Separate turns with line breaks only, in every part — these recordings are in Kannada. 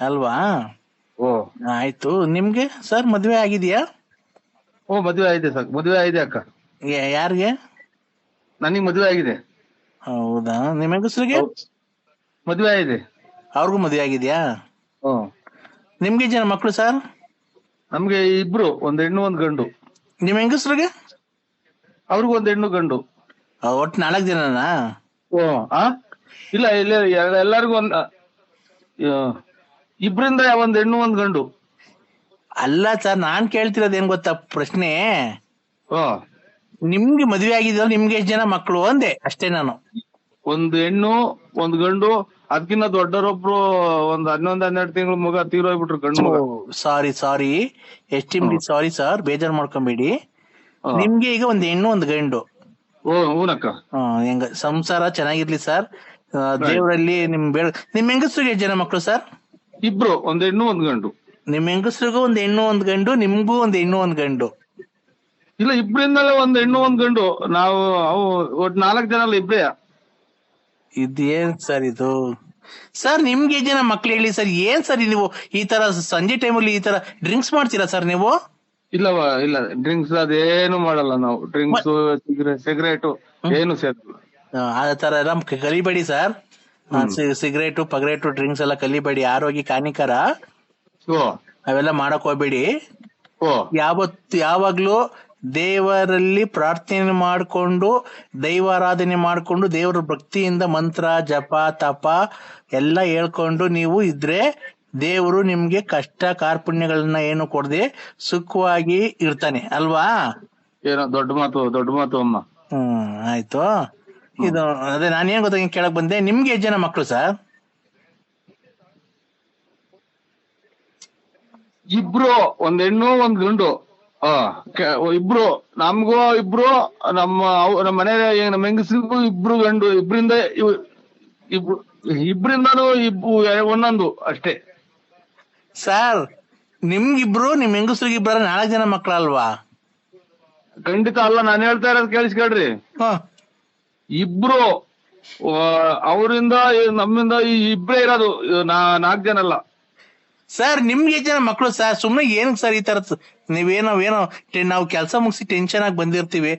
ಅಲ್ವಾ?
ಓ
ಆಯ್ತು. ನಿಮ್ಗೆ ಸರ್ ಮದ್ವೆ ಆಗಿದೆಯಾ?
ಓ ಮದುವೆ ಆಗಿದೆ ಸರ್, ಮದುವೆ ಆಗಿದೆ ಅಕ್ಕ.
ಯಾರಿಗೆ?
ನನಗೆ ಮದುವೆ ಆಗಿದೆ.
ಹೌದಾ? ನಿಮ್ಮ ಹೆಂಗಸ್ರಿಗೆ?
ಮದುವೆ ಆಗಿದೆ.
ಅವ್ರಿಗೂ ಮದ್ವೆ ಆಗಿದ್ಯಾ?
ಹ್ಮ್.
ನಿಮ್ಗೆ ಜನ ಮಕ್ಳು ಸರ್?
ನಮ್ಗೆ ಇಬ್ರು, ಒಂದ್ ಹೆಣ್ಣು ಒಂದ್ ಗಂಡು.
ನಿಮ್ ಹೆಂಗಸ್ರಿಗೆ?
ಅವ್ರಿಗೂ ಒಂದ್ ಹೆಣ್ಣು ಗಂಡು.
ಒಟ್ಟು 4 ಜನನಾ?
ಓ ಆ ಇಲ್ಲ ಇಲ್ಲ, ಎಲ್ಲರಿಗೂ ಒಂದ್ ಇಬ್ರಿಂದ ಒಂದ್ ಹೆಣ್ಣು ಒಂದ್ ಗಂಡು.
ಅಲ್ಲ ಸರ್, ನಾನ್ ಕೇಳ್ತಿರೋದು ಏನ್ ಗೊತ್ತಾ ಪ್ರಶ್ನೆ,
ಓ
ನಿಮ್ಗೆ ಮದ್ವೆ ಆಗಿದ್ಯಲ್ಲ, ನಿಮ್ಗೆ ಎಷ್ಟ್ ಜನ ಮಕ್ಳು ಅಂದೆ ಅಷ್ಟೇ ನಾನು.
ಒಂದ್ ಹೆಣ್ಣು ಒಂದ್ ಗಂಡು. ಅದಕ್ಕಿಂತ ದೊಡ್ಡವರೊಬ್ರು ಒಂದ್ 11-12 ತಿಂಗಳು ಮಗ ತೀರೋಗ್ಬಿಟ್ರು, ಗಂಡು ಮಗ.
ಸಾರಿ ಎಸ್ಟಿಮ್ಲಿ ಸಾರಿ ಸರ್, ಬೇಜಾರ್ ಮಾಡ್ಕೊಂಬೇಡಿ. ನಿಮ್ಗೆ ಈಗ ಒಂದ್ ಹೆಣ್ಣು ಒಂದ್ ಗಂಡು.
ಓ ಹೂನಕ್ಕ.
ಹೆಂಗ ಸಂಸಾರ ಚೆನ್ನಾಗಿರ್ಲಿ ಸರ್. ದೇವರಲ್ಲಿ ನಿಮ್ ಹೆಂಗಸ್ರಿಗೆ ಎಷ್ಟ್ ಜನ ಮಕ್ಳು ಸರ್?
ಇಬ್ರು, ಒಂದ್ ಹೆಣ್ಣು ಒಂದ್ ಗಂಡು.
ನಿಮ್ ಹೆಂಗಸ್ರಿಗೂ ಒಂದ್ ಹೆಣ್ಣು ಒಂದ್ ಗಂಡು, ನಿಮ್ಗೂ ಒಂದ್ ಹೆಣ್ಣು ಒಂದ್ ಗಂಡು?
ಇಲ್ಲ, ಇಬ್ರಿಂದಲೇ ಒಂದ್ ಹೆಣ್ಣು ಒಂದ್ ಗಂಡು. ನಾವು ಒಟ್ 4 ಜನ ಅಲ್ಲ, ಇಬ್ರೇ.
ಇದೇನ್ ಸರ್ ಇದು? ಸರ್ ನಿಮ್ಗೆ ಜನ ಮಕ್ಳು ಹೇಳಿ ಸರ್. ಏನ್ ಸರ್ ನೀವು ಈ ತರ ಸಂಜೆ ಟೈಮಲ್ಲಿ ಈ ತರ ಡ್ರಿಂಕ್ಸ್ ಮಾಡ್ತೀರಾ ಸರ್ ನೀವು?
ಇಲ್ಲವ ಇಲ್ಲ, ಡ್ರಿಂಕ್ಸ್ ಅದೇನು ಮಾಡಲ್ಲ ನಾವು. ಡ್ರಿಂಕ್ಸ್ ಸಿಗರೇಟ್ ಏನು ಸೇರ್ತಿಲ್ಲ.
ಆ ತರ ಎಲ್ಲ ಕಲಿಬೇಡಿ ಸರ್. ಸಿಗರೇಟು ಪಗರೇಟು ಡ್ರಿಂಕ್ಸ್ ಎಲ್ಲ ಕಲಿಬೇಡಿ, ಆರೋಗ್ಯಕ್ಕೆ ಹಾನಿಕರ. ಅವೆಲ್ಲ ಮಾಡಕ್ ಹೋಗ್ಬೇಡಿ. ಯಾವಾಗ್ಲೂ ದೇವರಲ್ಲಿ ಪ್ರಾರ್ಥನೆ ಮಾಡಿಕೊಂಡು, ದೈವಾರಾಧನೆ ಮಾಡಿಕೊಂಡು, ದೇವರ ಭಕ್ತಿಯಿಂದ ಮಂತ್ರ ಜಪ ತಪ ಎಲ್ಲ ಹೇಳ್ಕೊಂಡು ನೀವು ಇದ್ರೆ, ದೇವರು ನಿಮ್ಗೆ ಕಷ್ಟ ಕಾರ್ಪಣ್ಯಗಳನ್ನ ಏನು ಕೊಡದೆ ಸುಖವಾಗಿ ಇರ್ತಾನೆ ಅಲ್ವಾ?
ಏನೋ ದೊಡ್ಡ ಮಾತು ಅಮ್ಮ.
ಆಯ್ತು. ಇದು ಅದೇ ನಾನೇನ್ ಗೊತ್ತ ಕೇಳಕ್ ಬಂದೆ, ನಿಮ್ಗೆ ಎಷ್ಟು ಜನ ಮಕ್ಳು ಸರ್?
ಇಬ್ರು, ಒಂದ್ ಹೆಣ್ಣು ಒಂದ್ ಗಂಡು. ಇಬ್ರು ನಮ್ಗೂ, ಇಬ್ರು ನಮ್ಮ ಮನೆ ನಮ್ಮ ಹೆಂಗಸ್ರಿಗೂ ಇಬ್ರು ಗಂಡು. ಇಬ್ರಿಂದಾನು ಒಂದೊಂದು ಅಷ್ಟೇ.
ಸರ್ ನಿಮ್ಗಿಬ್ರು, ನಿಮ್ ಹೆಂಗಸ್ರಿಗೆ ಇಬ್ಬರ 4 ಜನ ಮಕ್ಳಲ್ವಾ?
ಖಂಡಿತ ಅಲ್ಲ, ನಾನು ಹೇಳ್ತಾ ಇರೋದು ಕೇಳಿಸ್ಕೊಳ್ರಿ. ಇಬ್ರು, ಅವರಿಂದ ನಮ್ಮಿಂದ ಇಬ್ರೇ ಇರೋದು, 4 ಜನ ಅಲ್ಲ. ಸರ್
ನಿಮ್ಗೆ ಜನ ಮಕ್ಳು ಸರ್, ಸುಮ್ನೆ ಏನಕ್ ಸರ್ ಈ ತರ ನೀವೇನೋ ನಾವು ಕೆಲಸ ಮುಗಿಸಿ ಟೆನ್ಷನ್ ಆಗಿ ಬಂದಿರ್ತೀವಿ.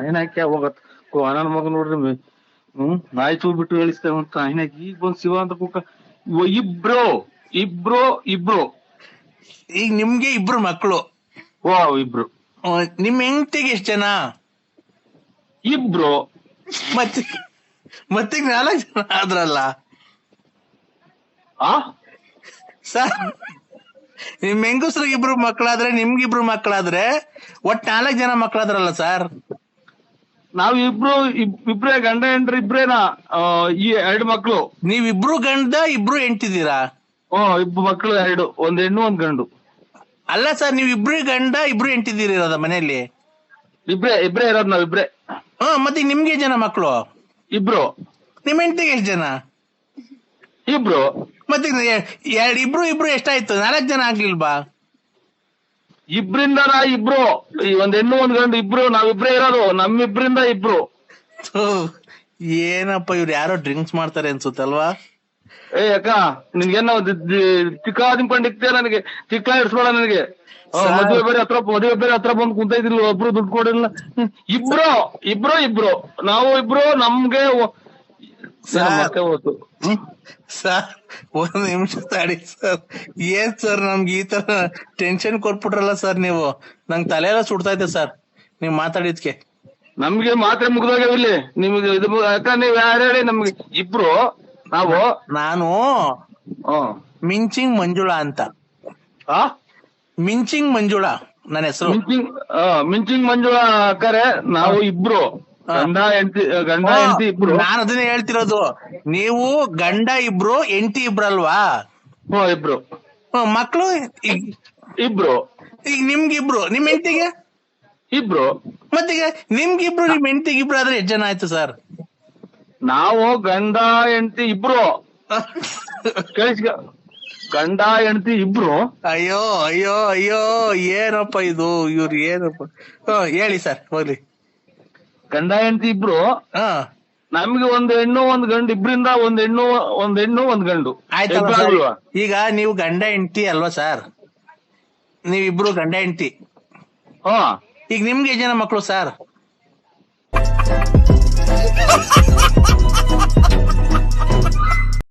ಏನಕ್ಕೆ ಹೋಗತ್ ನನ್ನ ಮಗ ನೋಡ್ರಿ, ನಾಯಿ ಚೂ ಬಿಟ್ಟು ಹೇಳಿಸ್ತೇವಂತ ಏನಕ್ಕೆ ಈಗ ಬಂದ್ ಶಿವ ಅಂತ ಕೂಕ. ಇಬ್ರು
ಈಗ ನಿಮ್ಗೆ ಇಬ್ರು ಮಕ್ಳು?
ಇಬ್ರು.
ನಿಮ್ ಹೆಂಡತಿಗೆ ಎಷ್ಟ್ ಜನ?
ಇಬ್ರು.
ಮತ್ತೆ 4 ಜನ ಆದ್ರಲ್ಲ ಸರ್. ನಿಮ್ ಹೆಂಗಸ್ರಿಗೆ ಇಬ್ರು ಮಕ್ಕಳಾದ್ರೆ, ನಿಮ್ಗಿಬ್ರು ಮಕ್ಕಳಾದ್ರೆ ಒಟ್ 4 ಜನ ಮಕ್ಕಳಾದ್ರಲ್ಲ ಸರ್.
ನಾವ್ ಇಬ್ರೇ ಗಂಡ ಹೆಂಡ್ರಿ, ಇಬ್ರೇನಾ? ಈ 2 ಮಕ್ಳು.
ನೀವಿಬ್ರು ಗಂಡ, ಇಬ್ರು ಹೆಂಡ್ತಿದ್ದೀರಾ?
ಇಬ್ರು ಮಕ್ಳು 2, ಒಂದ್ ಹೆಣ್ಣು ಒಂದ್ ಗಂಡು.
ಅಲ್ಲ ಸರ್, ನೀವ್ ಇಬ್ರು ಗಂಡ ಇಬ್ರು ಹೆಂಡ್ತಿದ್ದೀರ ಮನೆಯಲ್ಲಿ?
ಇಬ್ರೇ ಇರೋದ್ ನಾವ್ ಇಬ್ರೇ.
ಮತ್ತೆ ನಿಮ್ಗೆ ಜನ ಮಕ್ಳು?
ಇಬ್ರು.
ನಿಮ್ ಹೆಂಡತಿಗೆ ಎಷ್ಟ್ ಜನ?
ಇಬ್ರು.
ಮತ್ತೆ ಇಬ್ರು ಎಷ್ಟಾಯ್ತು? 4 ಜನ ಆಗ್ಲಿಲ್ವಾ?
ಇಬ್ರಿಂದ ಇಬ್ರು, ಒಂದ್ ಹೆಣ್ಣು ಒಂದ್ ಗಂಡು ಇಬ್ರು, ನಾವಿಬ್ರೇ ಇರೋದು. ನಮ್ಮಿಬ್ರಿಂದ ಇಬ್ರು.
ಏನಪ್ಪ ಇವ್ರು ಯಾರೋ ಡ್ರಿಂಕ್ಸ್ ಮಾಡ್ತಾರೆ ಅನ್ಸುತ್ತಲ್ವಾ?
ಅಕ್ಕ, ನಿನ್ಗೇನೋ ಚಿಕ್ಕಾದಿಂಕೊಂಡು ಇಕ್ತೇ ನನಗೆ, ಚಿಕ್ಕ ಇಡ್ಸ್ಬೇಡ ನನಗೆ. ಮದುವೆ ಬೇರೆ ಹತ್ರ ಬಂದು ಕುಂತ ಇದ್ದಿಲ್ಲ, ಒಬ್ರು ದುಡ್ಡು ಕೊಡಿಲ್ಲ. ಇಬ್ರು ನಾವು ಇಬ್ರು. ನಮ್ಗೆ
ಸರ್ 1 ನಿಮಿಷ ತಡಿ ಸರ್. ಏನ್ ಸರ್ ನಮ್ಗೆ ಈ ತರ ಟೆನ್ಷನ್ ಕೊಟ್ಬಿಟ್ರಲ್ಲ ಸರ್ ನೀವು. ನಂಗೆ ತಲೆ ಎಲ್ಲ ಸುಡ್ತಾ ಇದೆ ಸರ್ ನೀವ್ ಮಾತಾಡಿದ್ಕೆ.
ನಮ್ಗೆ ಮಾತ್ರೆ ಮುಗ್ದೋಗ್ಯಾವಿಲ್ಲಿ. ನಿಮ್ಗೆ ಯಾಕ ನೀವ್ ಯಾರು ಹೇಳಿ? ನಮ್ಗೆ ಇಬ್ರು
ನಾನು ಮಿಂಚಿಂಗ್ ಮಂಜುಳಾ ಅಂತ. ಮಿಂಚಿಂಗ್ ಮಂಜುಳಾ ನನ್ನ ಹೆಸರು.
ಮಿಂಚಿಂಗ್ ಮಂಜುಳಾ ಅಕ್ಕರೆ. ನಾವು ಇಬ್ರು ಗಂಡ ಹೆಂಡತಿ ಇಬ್ರು.
ನಾನು ಅದನ್ನೇ ಹೇಳ್ತಿರೋದು. ನೀವು ಗಂಡ ಇಬ್ರು, ಹೆಂಡತಿ ಇಬ್ರಲ್ವಾ?
ಇಬ್ರು.
ಮಕ್ಳು
ಇಬ್ರು.
ಈಗ ನಿಮ್ಗಿಬ್ರು, ನಿಮ್ ಹೆಂಡತಿಗೆ
ಇಬ್ರು.
ಮತ್ತೀಗ ನಿಮ್ಗಿಬ್ರು, ನಿಮ್ ಹೆಂಡತಿಗೆ ಇಬ್ರು ಆದ್ರೆ ಎಷ್ಟು ಜನ ಆಯ್ತು ಸರ್?
ನಾವು ಗಂಡ ಹೆಂಡತಿ ಇಬ್ರು. ಗಂಡ ಹೆಂಡತಿ ಇಬ್ರು.
ಅಯ್ಯೋ ಏನಪ್ಪ ಇದು, ಏನಪ್ಪ? ಹೇಳಿ ಸರ್ ಹೋಗ್ಲಿ.
ಗಂಡ ಹೆಂಡತಿ ಇಬ್ರು. ನಮ್ಗೆ ಒಂದ್ ಹೆಣ್ಣು ಒಂದ್ ಗಂಡು ಇಬ್ರಿಂದ ಒಂದ್ ಹೆಣ್ಣು ಒಂದ್ ಗಂಡು.
ಆಯ್ತಲ್ಲ
ಹೆಲ್ಪ್
ಸರ್,
ಆಗಲ್ವಾ?
ಈಗ ನೀವು ಗಂಡ ಹೆಂಡತಿ ಅಲ್ವಾ ಸರ್? ನೀವಿಬ್ರು ಗಂಡ ಹೆಂಡತಿ.
ಹಾ
ಈಗ ನಿಮ್ಗೆ ಎಷ್ಟು ಜನ ಮಕ್ಕಳು ಸರ್?